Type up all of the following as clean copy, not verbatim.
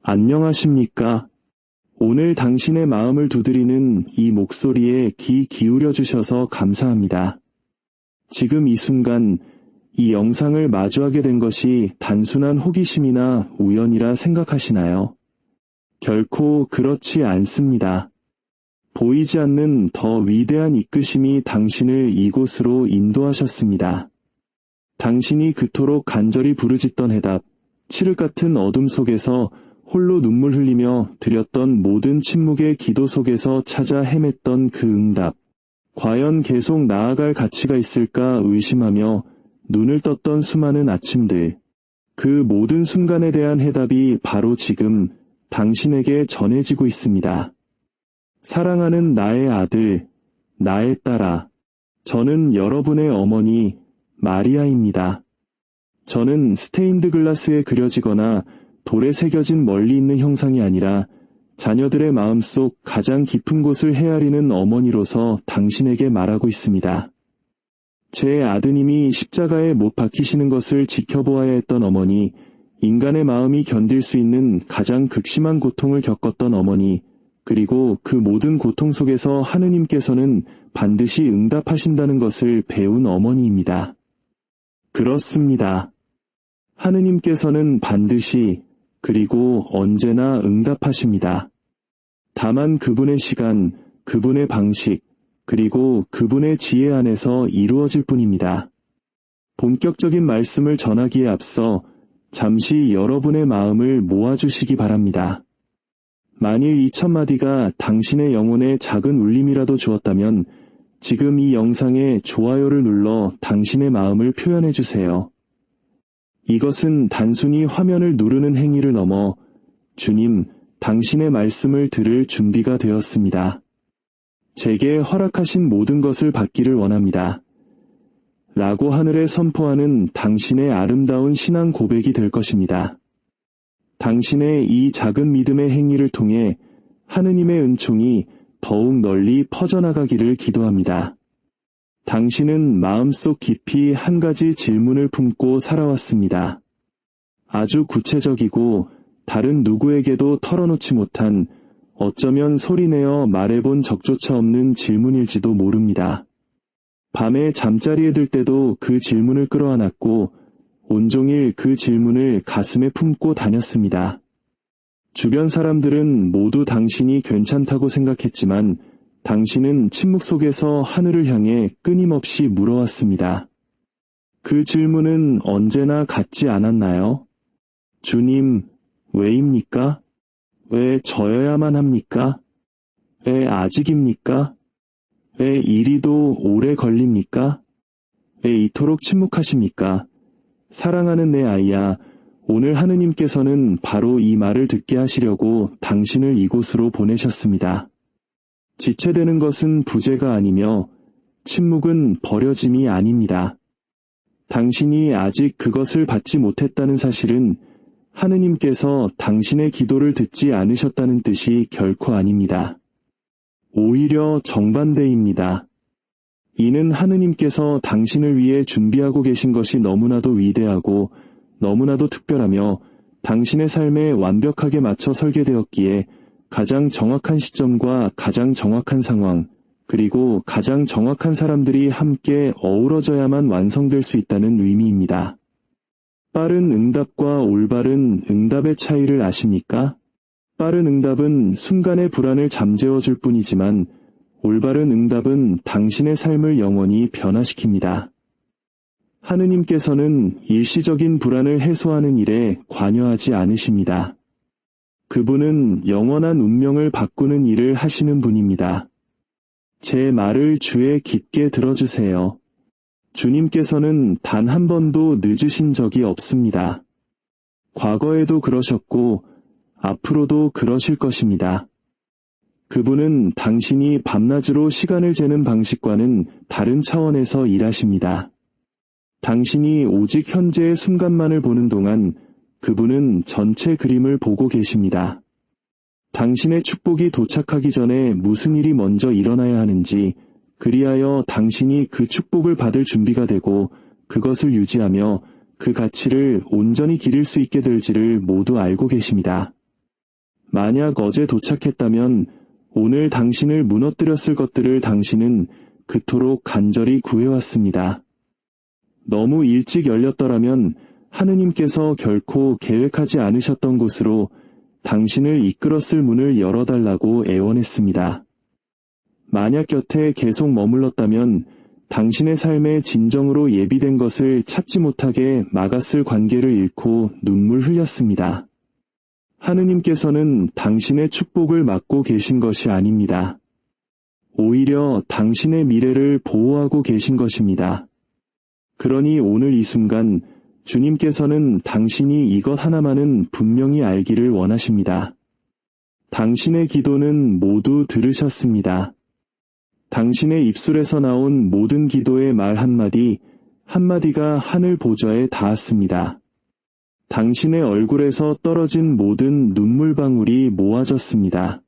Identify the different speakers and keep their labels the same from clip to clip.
Speaker 1: 안녕하십니까? 오늘 당신의 마음을 두드리는 이 목소리에 귀 기울여 주셔서 감사합니다. 지금 이 순간 이 영상을 마주하게 된 것이 단순한 호기심이나 우연이라 생각하시나요? 결코 그렇지 않습니다. 보이지 않는 더 위대한 이끄심이 당신을 이곳으로 인도하셨습니다. 당신이 그토록 간절히 부르짖던 해답, 칠흑 같은 어둠 속에서 홀로 눈물 흘리며 드렸던 모든 침묵의 기도 속에서 찾아 헤맸던 그 응답. 과연 계속 나아갈 가치가 있을까 의심하며 눈을 떴던 수많은 아침들. 그 모든 순간에 대한 해답이 바로 지금 당신에게 전해지고 있습니다. 사랑하는 나의 아들, 나의 딸아. 저는 여러분의 어머니 마리아입니다. 저는 스테인드 글라스에 그려지거나 돌에 새겨진 멀리 있는 형상이 아니라 자녀들의 마음속 가장 깊은 곳을 헤아리는 어머니로서 당신에게 말하고 있습니다. 제 아드님이 십자가에 못 박히시는 것을 지켜보아야 했던 어머니, 인간의 마음이 견딜 수 있는 가장 극심한 고통을 겪었던 어머니, 그리고 그 모든 고통 속에서 하느님께서는 반드시 응답하신다는 것을 배운 어머니입니다. 그렇습니다. 하느님께서는 반드시 그리고 언제나 응답하십니다. 다만 그분의 시간, 그분의 방식, 그리고 그분의 지혜 안에서 이루어질 뿐입니다. 본격적인 말씀을 전하기에 앞서 잠시 여러분의 마음을 모아주시기 바랍니다. 만일 2000마디가 당신의 영혼에 작은 울림이라도 주었다면 지금 이 영상에 좋아요를 눌러 당신의 마음을 표현해주세요. 이것은 단순히 화면을 누르는 행위를 넘어 주님, 당신의 말씀을 들을 준비가 되었습니다. 제게 허락하신 모든 것을 받기를 원합니다. 라고 하늘에 선포하는 당신의 아름다운 신앙 고백이 될 것입니다. 당신의 이 작은 믿음의 행위를 통해 하느님의 은총이 더욱 널리 퍼져나가기를 기도합니다. 당신은 마음속 깊이 한 가지 질문을 품고 살아왔습니다. 아주 구체적이고 다른 누구에게도 털어놓지 못한, 어쩌면 소리내어 말해본 적조차 없는 질문일지도 모릅니다. 밤에 잠자리에 들 때도 그 질문을 끌어안았고 온종일 그 질문을 가슴에 품고 다녔습니다. 주변 사람들은 모두 당신이 괜찮다고 생각했지만 당신은 침묵 속에서 하늘을 향해 끊임없이 물어왔습니다. 그 질문은 언제나 같지 않았나요? 주님, 왜입니까? 왜 저여야만 합니까? 왜 아직입니까? 왜 이리도 오래 걸립니까? 왜 이토록 침묵하십니까? 사랑하는 내 아이야, 오늘 하느님께서는 바로 이 말을 듣게 하시려고 당신을 이곳으로 보내셨습니다. 지체되는 것은 부재가 아니며 침묵은 버려짐이 아닙니다. 당신이 아직 그것을 받지 못했다는 사실은 하느님께서 당신의 기도를 듣지 않으셨다는 뜻이 결코 아닙니다. 오히려 정반대입니다. 이는 하느님께서 당신을 위해 준비하고 계신 것이 너무나도 위대하고 너무나도 특별하며 당신의 삶에 완벽하게 맞춰 설계되었기에 가장 정확한 시점과 가장 정확한 상황, 그리고 가장 정확한 사람들이 함께 어우러져야만 완성될 수 있다는 의미입니다. 빠른 응답과 올바른 응답의 차이를 아십니까? 빠른 응답은 순간의 불안을 잠재워줄 뿐이지만 올바른 응답은 당신의 삶을 영원히 변화시킵니다. 하느님께서는 일시적인 불안을 해소하는 일에 관여하지 않으십니다. 그분은 영원한 운명을 바꾸는 일을 하시는 분입니다. 제 말을 주에 깊게 들어주세요. 주님께서는 단 한 번도 늦으신 적이 없습니다. 과거에도 그러셨고 앞으로도 그러실 것입니다. 그분은 당신이 밤낮으로 시간을 재는 방식과는 다른 차원에서 일하십니다. 당신이 오직 현재의 순간만을 보는 동안 그분은 전체 그림을 보고 계십니다. 당신의 축복이 도착하기 전에 무슨 일이 먼저 일어나야 하는지, 그리하여 당신이 그 축복을 받을 준비가 되고 그것을 유지하며 그 가치를 온전히 기릴 수 있게 될지를 모두 알고 계십니다. 만약 어제 도착했다면 오늘 당신을 무너뜨렸을 것들을 당신은 그토록 간절히 구해왔습니다. 너무 일찍 열렸더라면 하느님께서 결코 계획하지 않으셨던 곳으로 당신을 이끌었을 문을 열어달라고 애원했습니다. 만약 곁에 계속 머물렀다면 당신의 삶에 진정으로 예비된 것을 찾지 못하게 막았을 관계를 잃고 눈물 흘렸습니다. 하느님께서는 당신의 축복을 막고 계신 것이 아닙니다. 오히려 당신의 미래를 보호하고 계신 것입니다. 그러니 오늘 이 순간 주님께서는 당신이 이것 하나만은 분명히 알기를 원하십니다. 당신의 기도는 모두 들으셨습니다. 당신의 입술에서 나온 모든 기도의 말 한마디, 한마디가 하늘 보좌에 닿았습니다. 당신의 얼굴에서 떨어진 모든 눈물방울이 모아졌습니다.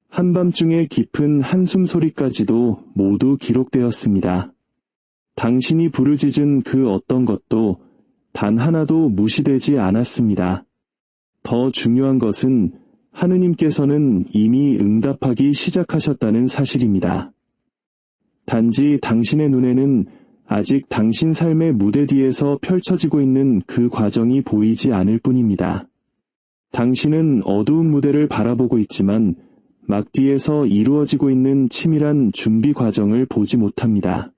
Speaker 1: 한밤중에 깊은 한숨 소리까지도 모두 기록되었습니다. 당신이 부르짖은 그 어떤 것도 단 하나도 무시되지 않았습니다. 더 중요한 것은 하느님께서는 이미 응답하기 시작하셨다는 사실입니다. 단지 당신의 눈에는 아직 당신 삶의 무대 뒤에서 펼쳐지고 있는 그 과정이 보이지 않을 뿐입니다. 당신은 어두운 무대를 바라보고 있지만 막 뒤에서 이루어지고 있는 치밀한 준비 과정을 보지 못합니다.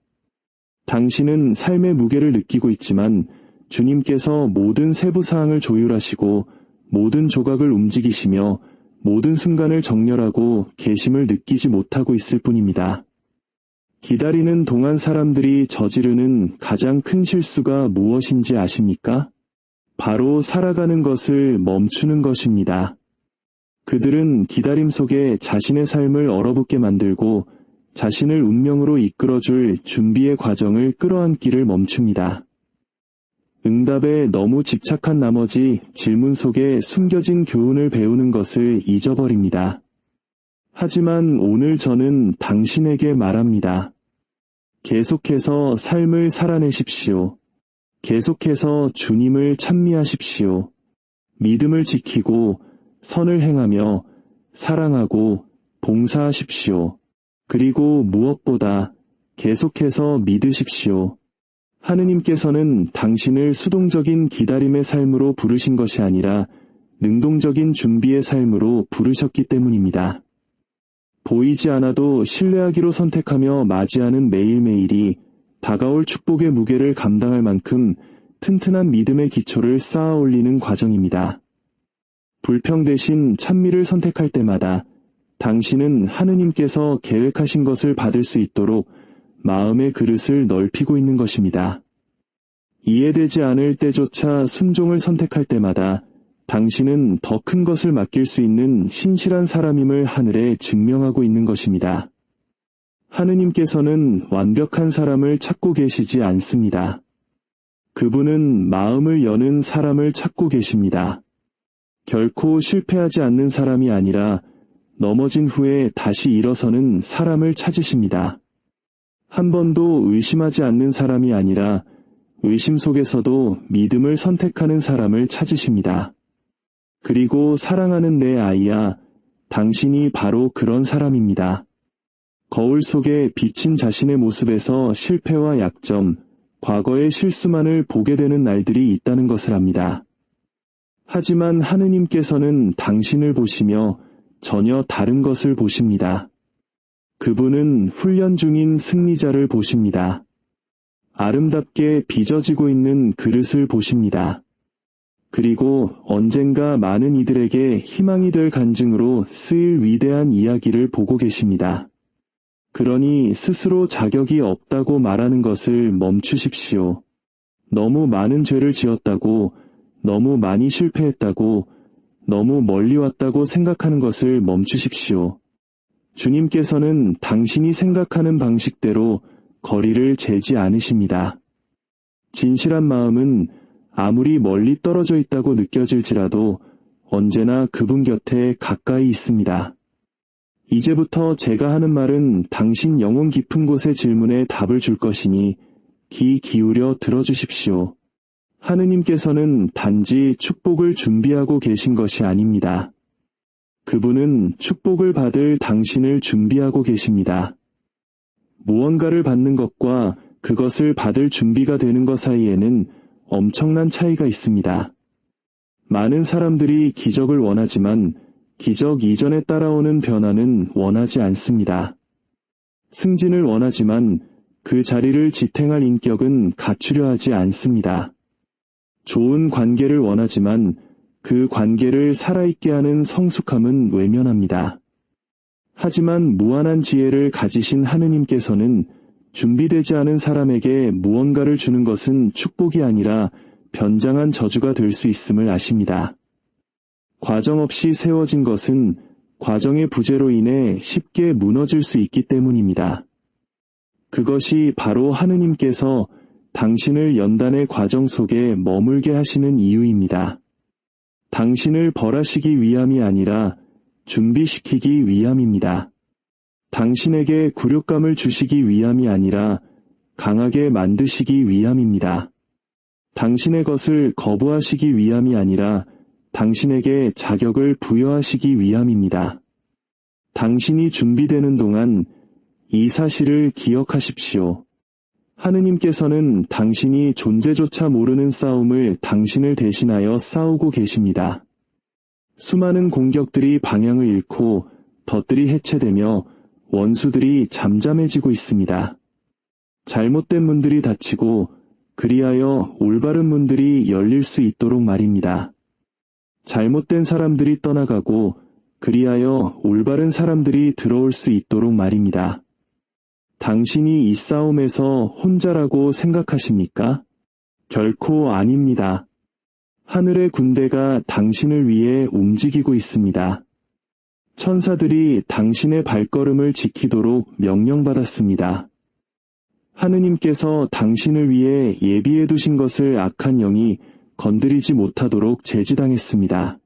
Speaker 1: 당신은 삶의 무게를 느끼고 있지만 주님께서 모든 세부 사항을 조율하시고 모든 조각을 움직이시며 모든 순간을 정렬하고 계심을 느끼지 못하고 있을 뿐입니다. 기다리는 동안 사람들이 저지르는 가장 큰 실수가 무엇인지 아십니까? 바로 살아가는 것을 멈추는 것입니다. 그들은 기다림 속에 자신의 삶을 얼어붙게 만들고 자신을 운명으로 이끌어줄 준비의 과정을 끌어안기를 멈춥니다. 응답에 너무 집착한 나머지 질문 속에 숨겨진 교훈을 배우는 것을 잊어버립니다. 하지만 오늘 저는 당신에게 말합니다. 계속해서 삶을 살아내십시오. 계속해서 주님을 찬미하십시오. 믿음을 지키고 선을 행하며 사랑하고 봉사하십시오. 그리고 무엇보다 계속해서 믿으십시오. 하느님께서는 당신을 수동적인 기다림의 삶으로 부르신 것이 아니라 능동적인 준비의 삶으로 부르셨기 때문입니다. 보이지 않아도 신뢰하기로 선택하며 맞이하는 매일매일이 다가올 축복의 무게를 감당할 만큼 튼튼한 믿음의 기초를 쌓아 올리는 과정입니다. 불평 대신 찬미를 선택할 때마다 당신은 하느님께서 계획하신 것을 받을 수 있도록 마음의 그릇을 넓히고 있는 것입니다. 이해되지 않을 때조차 순종을 선택할 때마다 당신은 더 큰 것을 맡길 수 있는 신실한 사람임을 하늘에 증명하고 있는 것입니다. 하느님께서는 완벽한 사람을 찾고 계시지 않습니다. 그분은 마음을 여는 사람을 찾고 계십니다. 결코 실패하지 않는 사람이 아니라 넘어진 후에 다시 일어서는 사람을 찾으십니다. 한 번도 의심하지 않는 사람이 아니라 의심 속에서도 믿음을 선택하는 사람을 찾으십니다. 그리고 사랑하는 내 아이야, 당신이 바로 그런 사람입니다. 거울 속에 비친 자신의 모습에서 실패와 약점, 과거의 실수만을 보게 되는 날들이 있다는 것을 압니다. 하지만 하느님께서는 당신을 보시며 전혀 다른 것을 보십니다. 그분은 훈련 중인 승리자를 보십니다. 아름답게 빚어지고 있는 그릇을 보십니다. 그리고 언젠가 많은 이들에게 희망이 될 간증으로 쓰일 위대한 이야기를 보고 계십니다. 그러니 스스로 자격이 없다고 말하는 것을 멈추십시오. 너무 많은 죄를 지었다고, 너무 많이 실패했다고, 너무 멀리 왔다고 생각하는 것을 멈추십시오. 주님께서는 당신이 생각하는 방식대로 거리를 재지 않으십니다. 진실한 마음은 아무리 멀리 떨어져 있다고 느껴질지라도 언제나 그분 곁에 가까이 있습니다. 이제부터 제가 하는 말은 당신 영혼 깊은 곳의 질문에 답을 줄 것이니 귀 기울여 들어주십시오. 하느님께서는 단지 축복을 준비하고 계신 것이 아닙니다. 그분은 축복을 받을 당신을 준비하고 계십니다. 무언가를 받는 것과 그것을 받을 준비가 되는 것 사이에는 엄청난 차이가 있습니다. 많은 사람들이 기적을 원하지만 기적 이전에 따라오는 변화는 원하지 않습니다. 승진을 원하지만 그 자리를 지탱할 인격은 갖추려 하지 않습니다. 좋은 관계를 원하지만 그 관계를 살아있게 하는 성숙함은 외면합니다. 하지만 무한한 지혜를 가지신 하느님께서는 준비되지 않은 사람에게 무언가를 주는 것은 축복이 아니라 변장한 저주가 될 수 있음을 아십니다. 과정 없이 세워진 것은 과정의 부재로 인해 쉽게 무너질 수 있기 때문입니다. 그것이 바로 하느님께서 당신을 연단의 과정 속에 머물게 하시는 이유입니다. 당신을 벌하시기 위함이 아니라 준비시키기 위함입니다. 당신에게 굴욕감을 주시기 위함이 아니라 강하게 만드시기 위함입니다. 당신의 것을 거부하시기 위함이 아니라 당신에게 자격을 부여하시기 위함입니다. 당신이 준비되는 동안 이 사실을 기억하십시오. 하느님께서는 당신이 존재조차 모르는 싸움을 당신을 대신하여 싸우고 계십니다. 수많은 공격들이 방향을 잃고 덫들이 해체되며 원수들이 잠잠해지고 있습니다. 잘못된 문들이 닫히고 그리하여 올바른 문들이 열릴 수 있도록 말입니다. 잘못된 사람들이 떠나가고 그리하여 올바른 사람들이 들어올 수 있도록 말입니다. 당신이 이 싸움에서 혼자라고 생각하십니까? 결코 아닙니다. 하늘의 군대가 당신을 위해 움직이고 있습니다. 천사들이 당신의 발걸음을 지키도록 명령받았습니다. 하느님께서 당신을 위해 예비해 두신 것을 악한 영이 건드리지 못하도록 제지당했습니다.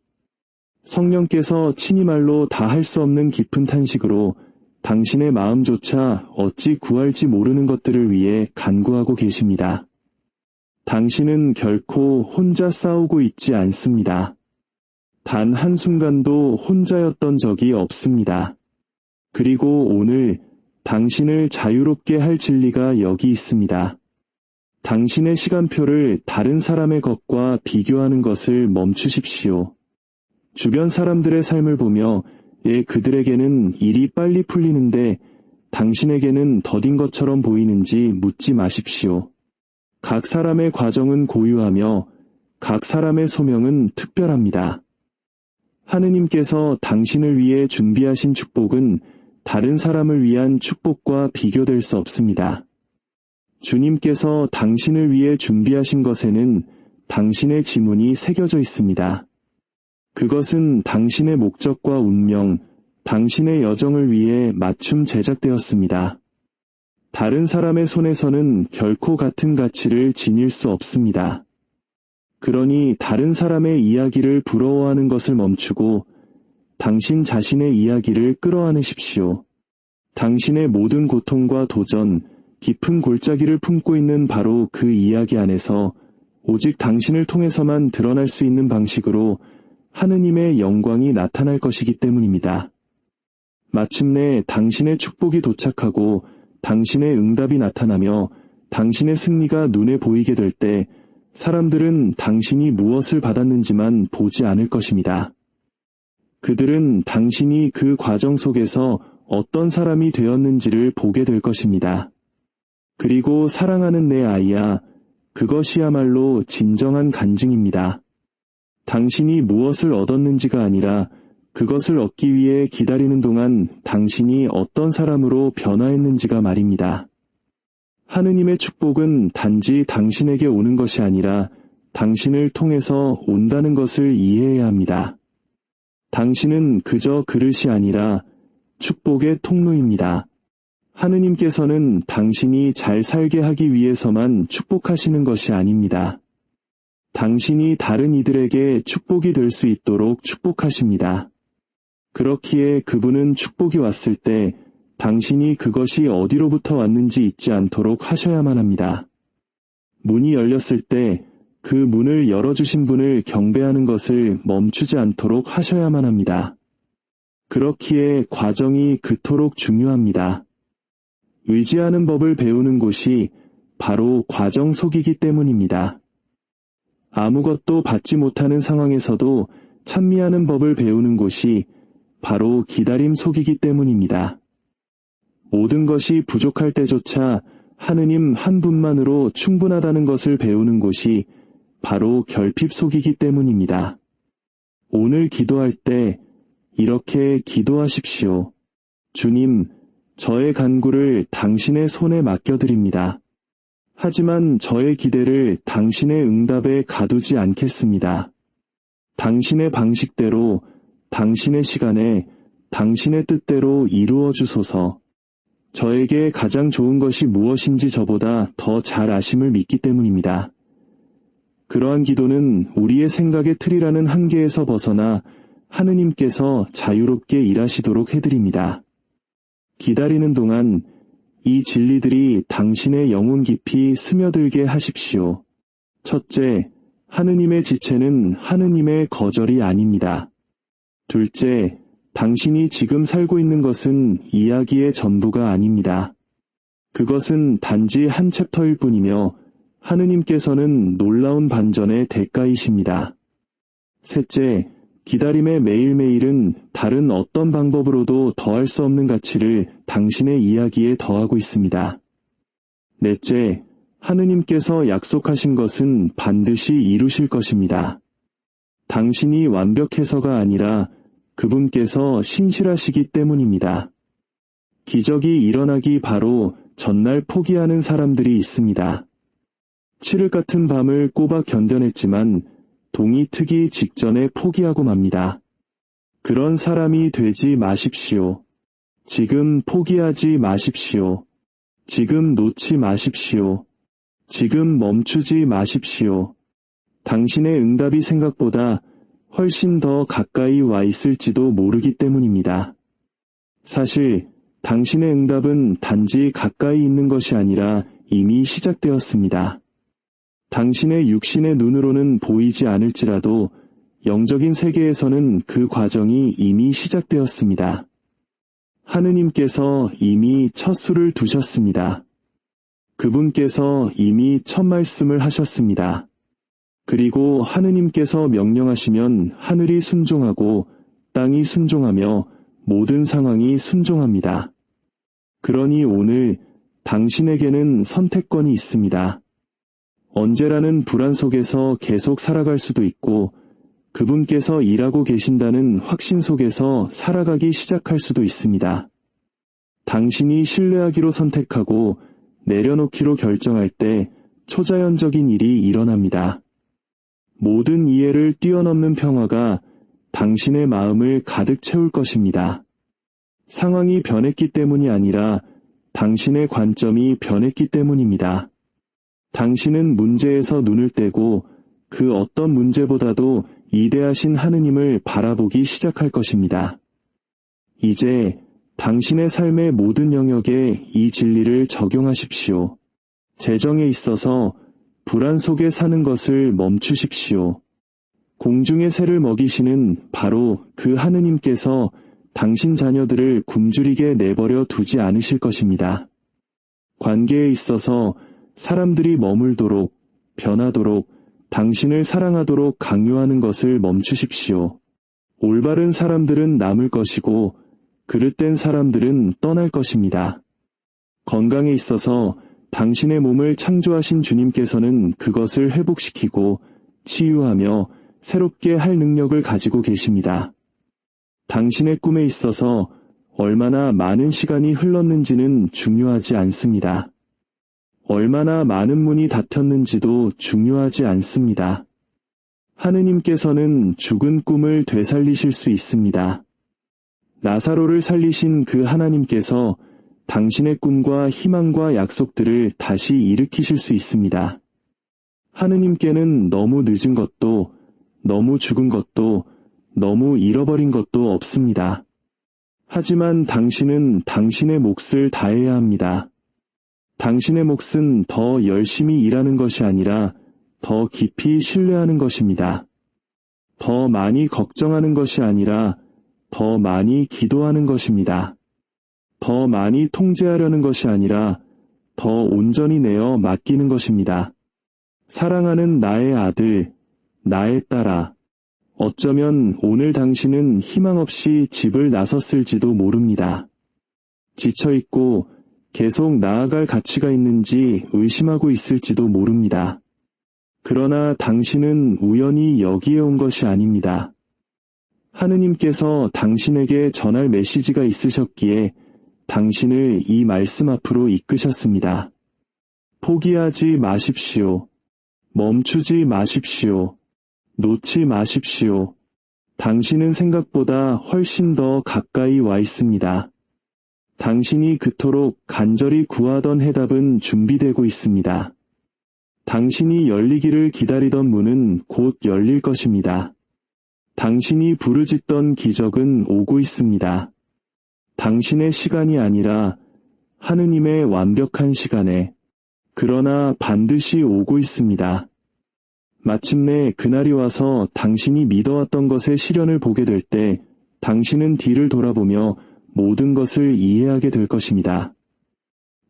Speaker 1: 성령께서 친히 말로 다 할 수 없는 깊은 탄식으로 당신의 마음조차 어찌 구할지 모르는 것들을 위해 간구하고 계십니다. 당신은 결코 혼자 싸우고 있지 않습니다. 단 한순간도 혼자였던 적이 없습니다. 그리고 오늘 당신을 자유롭게 할 진리가 여기 있습니다. 당신의 시간표를 다른 사람의 것과 비교하는 것을 멈추십시오. 주변 사람들의 삶을 보며 그들에게는 일이 빨리 풀리는데 당신에게는 더딘 것처럼 보이는지 묻지 마십시오. 각 사람의 과정은 고유하며 각 사람의 소명은 특별합니다. 하느님께서 당신을 위해 준비하신 축복은 다른 사람을 위한 축복과 비교될 수 없습니다. 주님께서 당신을 위해 준비하신 것에는 당신의 지문이 새겨져 있습니다. 그것은 당신의 목적과 운명, 당신의 여정을 위해 맞춤 제작되었습니다. 다른 사람의 손에서는 결코 같은 가치를 지닐 수 없습니다. 그러니 다른 사람의 이야기를 부러워하는 것을 멈추고 당신 자신의 이야기를 끌어안으십시오. 당신의 모든 고통과 도전, 깊은 골짜기를 품고 있는 바로 그 이야기 안에서 오직 당신을 통해서만 드러날 수 있는 방식으로 하느님의 영광이 나타날 것이기 때문입니다. 마침내 당신의 축복이 도착하고 당신의 응답이 나타나며 당신의 승리가 눈에 보이게 될 때 사람들은 당신이 무엇을 받았는지만 보지 않을 것입니다. 그들은 당신이 그 과정 속에서 어떤 사람이 되었는지를 보게 될 것입니다. 그리고 사랑하는 내 아이야, 그것이야말로 진정한 간증입니다. 당신이 무엇을 얻었는지가 아니라 그것을 얻기 위해 기다리는 동안 당신이 어떤 사람으로 변화했는지가 말입니다. 하느님의 축복은 단지 당신에게 오는 것이 아니라 당신을 통해서 온다는 것을 이해해야 합니다. 당신은 그저 그릇이 아니라 축복의 통로입니다. 하느님께서는 당신이 잘 살게 하기 위해서만 축복하시는 것이 아닙니다. 당신이 다른 이들에게 축복이 될 수 있도록 축복하십니다. 그렇기에 그분은 축복이 왔을 때 당신이 그것이 어디로부터 왔는지 잊지 않도록 하셔야만 합니다. 문이 열렸을 때 그 문을 열어주신 분을 경배하는 것을 멈추지 않도록 하셔야만 합니다. 그렇기에 과정이 그토록 중요합니다. 의지하는 법을 배우는 곳이 바로 과정 속이기 때문입니다. 아무것도 받지 못하는 상황에서도 찬미하는 법을 배우는 곳이 바로 기다림 속이기 때문입니다. 모든 것이 부족할 때조차 하느님 한 분만으로 충분하다는 것을 배우는 곳이 바로 결핍 속이기 때문입니다. 오늘 기도할 때 이렇게 기도하십시오. 주님, 저의 간구를 당신의 손에 맡겨드립니다. 하지만 저의 기대를 당신의 응답에 가두지 않겠습니다. 당신의 방식대로, 당신의 시간에, 당신의 뜻대로 이루어 주소서. 저에게 가장 좋은 것이 무엇인지 저보다 더 잘 아심을 믿기 때문입니다. 그러한 기도는 우리의 생각의 틀이라는 한계에서 벗어나 하느님께서 자유롭게 일하시도록 해드립니다. 기다리는 동안 이 진리들이 당신의 영혼 깊이 스며들게 하십시오. 첫째, 하느님의 지체는 하느님의 거절이 아닙니다. 둘째, 당신이 지금 살고 있는 것은 이야기의 전부가 아닙니다. 그것은 단지 한 챕터일 뿐이며 하느님께서는 놀라운 반전의 대가이십니다. 셋째, 기다림의 매일매일은 다른 어떤 방법으로도 더할 수 없는 가치를 당신의 이야기에 더하고 있습니다. 넷째, 하느님께서 약속하신 것은 반드시 이루실 것입니다. 당신이 완벽해서가 아니라 그분께서 신실하시기 때문입니다. 기적이 일어나기 바로 전날 포기하는 사람들이 있습니다. 칠흑 같은 밤을 꼬박 견뎌냈지만 동이 트기 직전에 포기하고 맙니다. 그런 사람이 되지 마십시오. 지금 포기하지 마십시오. 지금 놓지 마십시오. 지금 멈추지 마십시오. 당신의 응답이 생각보다 훨씬 더 가까이 와 있을지도 모르기 때문입니다. 사실 당신의 응답은 단지 가까이 있는 것이 아니라 이미 시작되었습니다. 당신의 육신의 눈으로는 보이지 않을지라도 영적인 세계에서는 그 과정이 이미 시작되었습니다. 하느님께서 이미 첫 수를 두셨습니다. 그분께서 이미 첫 말씀을 하셨습니다. 그리고 하느님께서 명령하시면 하늘이 순종하고 땅이 순종하며 모든 상황이 순종합니다. 그러니 오늘 당신에게는 선택권이 있습니다. 언제라는 불안 속에서 계속 살아갈 수도 있고 그분께서 일하고 계신다는 확신 속에서 살아가기 시작할 수도 있습니다. 당신이 신뢰하기로 선택하고 내려놓기로 결정할 때 초자연적인 일이 일어납니다. 모든 이해를 뛰어넘는 평화가 당신의 마음을 가득 채울 것입니다. 상황이 변했기 때문이 아니라 당신의 관점이 변했기 때문입니다. 당신은 문제에서 눈을 떼고 그 어떤 문제보다도 이대하신 하느님을 바라보기 시작할 것입니다. 이제 당신의 삶의 모든 영역에 이 진리를 적용하십시오. 재정에 있어서 불안 속에 사는 것을 멈추십시오. 공중의 새를 먹이시는 바로 그 하느님께서 당신 자녀들을 굶주리게 내버려 두지 않으실 것입니다. 관계에 있어서 사람들이 머물도록, 변하도록, 당신을 사랑하도록 강요하는 것을 멈추십시오. 올바른 사람들은 남을 것이고 그릇된 사람들은 떠날 것입니다. 건강에 있어서 당신의 몸을 창조하신 주님께서는 그것을 회복시키고 치유하며 새롭게 할 능력을 가지고 계십니다. 당신의 꿈에 있어서 얼마나 많은 시간이 흘렀는지는 중요하지 않습니다. 얼마나 많은 문이 닫혔는지도 중요하지 않습니다. 하느님께서는 죽은 꿈을 되살리실 수 있습니다. 나사로를 살리신 그 하나님께서 당신의 꿈과 희망과 약속들을 다시 일으키실 수 있습니다. 하느님께는 너무 늦은 것도, 너무 죽은 것도, 너무 잃어버린 것도 없습니다. 하지만 당신은 당신의 몫을 다해야 합니다. 당신의 몫은 더 열심히 일하는 것이 아니라 더 깊이 신뢰하는 것입니다. 더 많이 걱정하는 것이 아니라 더 많이 기도하는 것입니다. 더 많이 통제하려는 것이 아니라 더 온전히 내어 맡기는 것입니다. 사랑하는 나의 아들, 나의 딸아, 어쩌면 오늘 당신은 희망 없이 집을 나섰을지도 모릅니다. 지쳐있고 계속 나아갈 가치가 있는지 의심하고 있을지도 모릅니다. 그러나 당신은 우연히 여기에 온 것이 아닙니다. 하느님께서 당신에게 전할 메시지가 있으셨기에 당신을 이 말씀 앞으로 이끄셨습니다. 포기하지 마십시오. 멈추지 마십시오. 놓지 마십시오. 당신은 생각보다 훨씬 더 가까이 와 있습니다. 당신이 그토록 간절히 구하던 해답은 준비되고 있습니다. 당신이 열리기를 기다리던 문은 곧 열릴 것입니다. 당신이 부르짖던 기적은 오고 있습니다. 당신의 시간이 아니라 하느님의 완벽한 시간에, 그러나 반드시 오고 있습니다. 마침내 그날이 와서 당신이 믿어왔던 것의 실현을 보게 될 때 당신은 뒤를 돌아보며 모든 것을 이해하게 될 것입니다.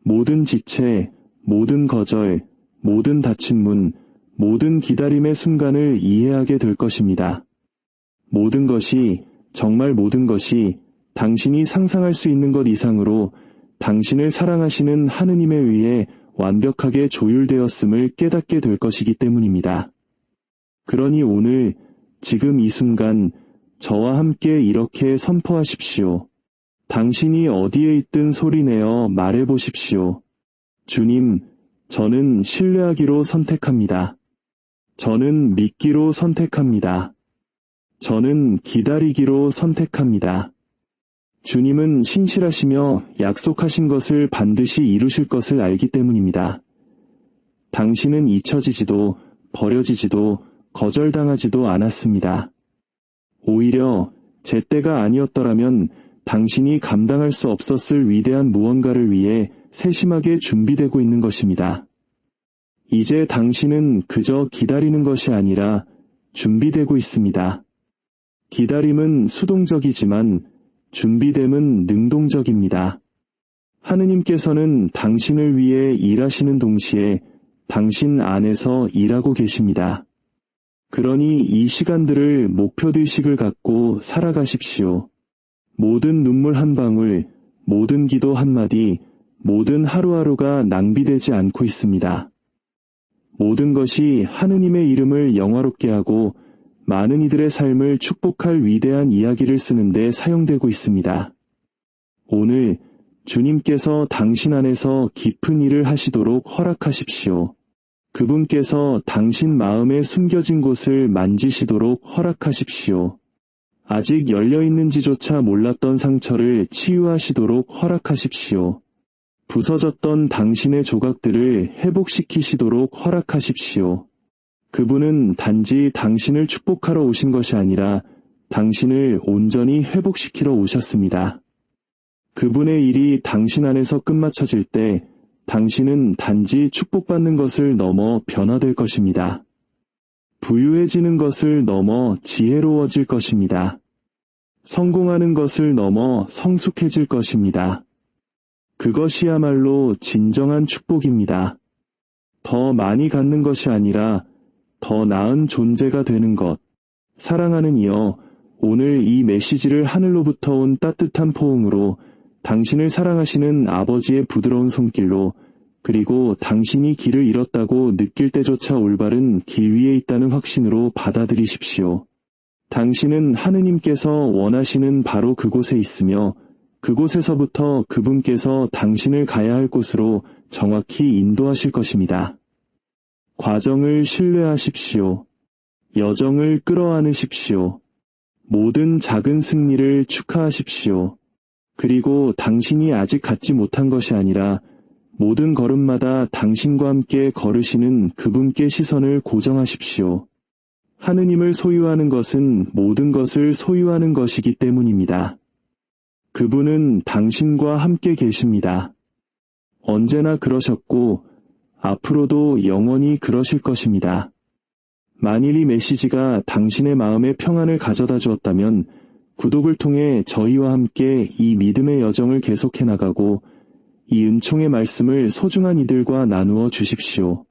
Speaker 1: 모든 지체, 모든 거절, 모든 닫힌 문, 모든 기다림의 순간을 이해하게 될 것입니다. 모든 것이, 정말 모든 것이 당신이 상상할 수 있는 것 이상으로 당신을 사랑하시는 하느님에 의해 완벽하게 조율되었음을 깨닫게 될 것이기 때문입니다. 그러니 오늘, 지금 이 순간 저와 함께 이렇게 선포하십시오. 당신이 어디에 있든 소리내어 말해보십시오. 주님, 저는 신뢰하기로 선택합니다. 저는 믿기로 선택합니다. 저는 기다리기로 선택합니다. 주님은 신실하시며 약속하신 것을 반드시 이루실 것을 알기 때문입니다. 당신은 잊혀지지도 버려지지도 거절당하지도 않았습니다. 오히려 제 때가 아니었더라면 당신이 감당할 수 없었을 위대한 무언가를 위해 세심하게 준비되고 있는 것입니다. 이제 당신은 그저 기다리는 것이 아니라 준비되고 있습니다. 기다림은 수동적이지만 준비됨은 능동적입니다. 하느님께서는 당신을 위해 일하시는 동시에 당신 안에서 일하고 계십니다. 그러니 이 시간들을 목표의식을 갖고 살아가십시오. 모든 눈물 한 방울, 모든 기도 한마디, 모든 하루하루가 낭비되지 않고 있습니다. 모든 것이 하느님의 이름을 영화롭게 하고 많은 이들의 삶을 축복할 위대한 이야기를 쓰는데 사용되고 있습니다. 오늘 주님께서 당신 안에서 깊은 일을 하시도록 허락하십시오. 그분께서 당신 마음에 숨겨진 곳을 만지시도록 허락하십시오. 아직 열려있는지조차 몰랐던 상처를 치유하시도록 허락하십시오. 부서졌던 당신의 조각들을 회복시키시도록 허락하십시오. 그분은 단지 당신을 축복하러 오신 것이 아니라 당신을 온전히 회복시키러 오셨습니다. 그분의 일이 당신 안에서 끝마쳐질 때 당신은 단지 축복받는 것을 넘어 변화될 것입니다. 부유해지는 것을 넘어 지혜로워질 것입니다. 성공하는 것을 넘어 성숙해질 것입니다. 그것이야말로 진정한 축복입니다. 더 많이 갖는 것이 아니라 더 나은 존재가 되는 것. 사랑하는 이여, 오늘 이 메시지를 하늘로부터 온 따뜻한 포옹으로 당신을 사랑하시는 아버지의 부드러운 손길로, 그리고 당신이 길을 잃었다고 느낄 때조차 올바른 길 위에 있다는 확신으로 받아들이십시오. 당신은 하느님께서 원하시는 바로 그곳에 있으며 그곳에서부터 그분께서 당신을 가야 할 곳으로 정확히 인도하실 것입니다. 과정을 신뢰하십시오. 여정을 끌어안으십시오. 모든 작은 승리를 축하하십시오. 그리고 당신이 아직 갖지 못한 것이 아니라 모든 걸음마다 당신과 함께 걸으시는 그분께 시선을 고정하십시오. 하느님을 소유하는 것은 모든 것을 소유하는 것이기 때문입니다. 그분은 당신과 함께 계십니다. 언제나 그러셨고 앞으로도 영원히 그러실 것입니다. 만일 이 메시지가 당신의 마음에 평안을 가져다 주었다면 구독을 통해 저희와 함께 이 믿음의 여정을 계속해 나가고 이 은총의 말씀을 소중한 이들과 나누어 주십시오.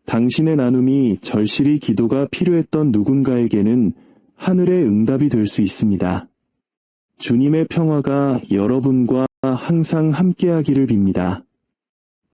Speaker 1: 당신의 나눔이 절실히 기도가 필요했던 누군가에게는 하늘의 응답이 될 수 있습니다. 주님의 평화가 여러분과 항상 함께하기를 빕니다.